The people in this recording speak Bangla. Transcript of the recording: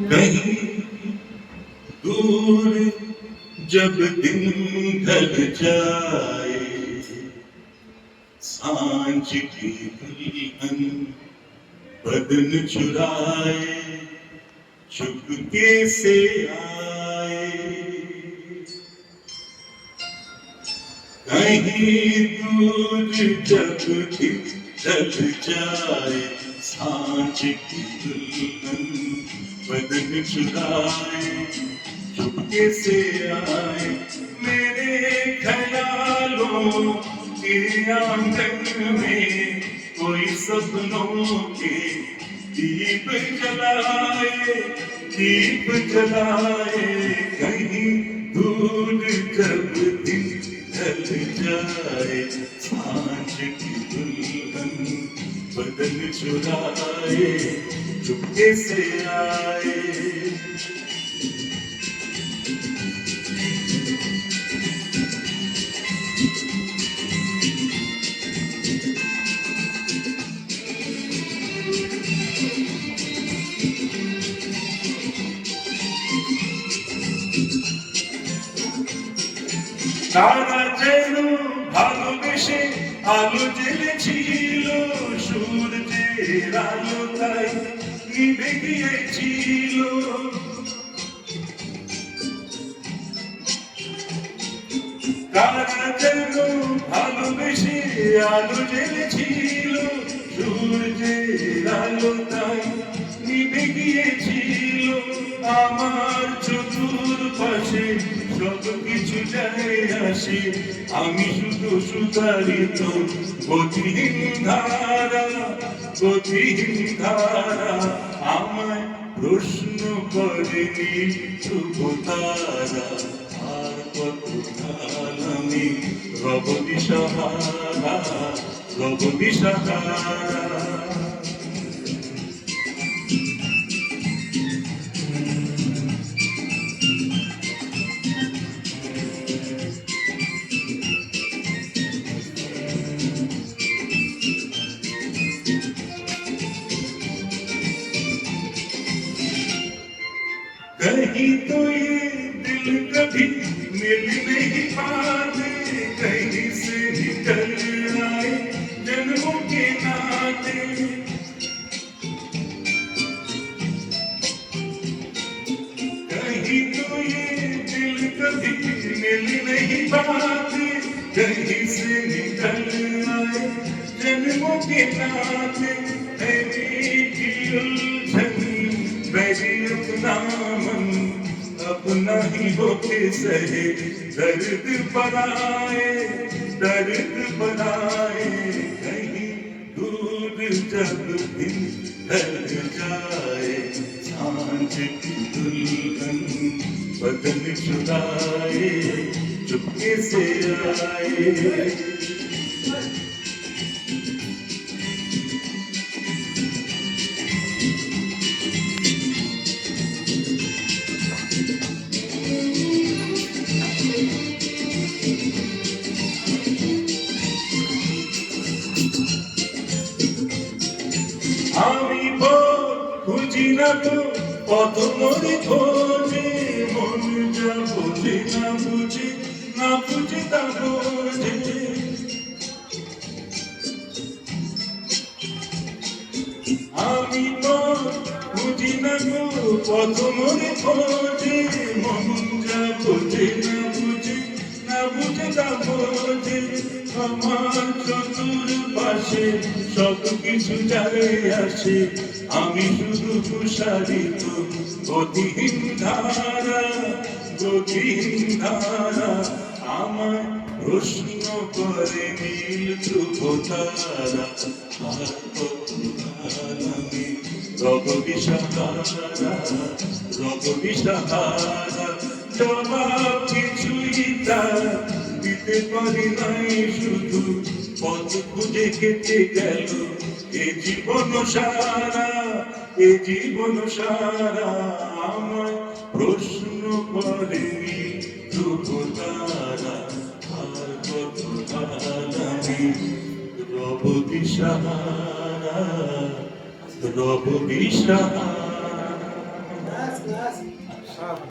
कहीं दूर जब दिन ढल जाए, सांझ की दुल्हन बदन चुराए चुपके से आए। कहीं दूर जब दिन ढल जाए, सांझ की दुल्हन बदन चुराए चुपके से आए। मेरे ख्यालों के आंगन में कोई सपनों के दीप जलाए, दीप जलाए। कहीं दूर जब दिन ढल जाए, सांझ की दुल्हन बदन चुराए चुपके से आए। তারা যেন ভালোবেসে আলো জ্বেলেছিল, সূর্যের আলো তাই নিভে গিয়েছিল। তারা যেন ভালোবেসে আলো জ্বেলেছিল, সূর্যের আলো তাই নিভে গিয়েছিল। আমার চতুর্পাশে সব কিছু যায় আসে, আমি শুধু সুতারিত গতিহীন ধারা, গতিহীন ধারা। আমায় প্রশ্ন করে ধ্রুবতারা, আর কত কাল আমি রব দিশাহারা, রব দিশাহারা। कहीं तो ये दिल कभी मिल नहीं पाते, कहीं से निकल आए जन्मों के नाते। कहीं तो ये दिल कभी मिल नहीं पाते, कहीं से निकल आए जन्मों के नाते। मेरी उलझन मेरी अपना मन अपना ही होके सहे, दर्द बनाए, दर्द बनाए। कहीं दूर जब दिन ढल जाए, सांझ की दुल्हन बदन चुराए चुपके से आए। আমি খুঁজি না তো পথ মরে খোঁজে, মন যা বোঝে না বুঝে, না বুঝে তা বোঝে। আমি খুঁজি না তো পথ মরে খোঁজে, মন যা বোঝে না বুঝে, না বুঝে তা বোঝে। আমার চতুর্পাশে সব কিছু যায় আসে, আমি শুধু প্রসারিত গতিহীন ধারা, গতিহীন ধারা। আমায় প্রশ্ন করে নীল ধ্রুবতারা, আর কত কাল আমি রব দিশাহারা, রব দিশাহারা। জবাব কিছুই তার দিতে পারি নাই, শুধু পথ খুঁজে কেটে গেল এ জীবন সারা, এ জীবন সারা। আমায় প্রশ্ন করে ধ্রুবতারা, আর কত কাল আমি রব দিশাহারা, রব দিশাহারা। আছে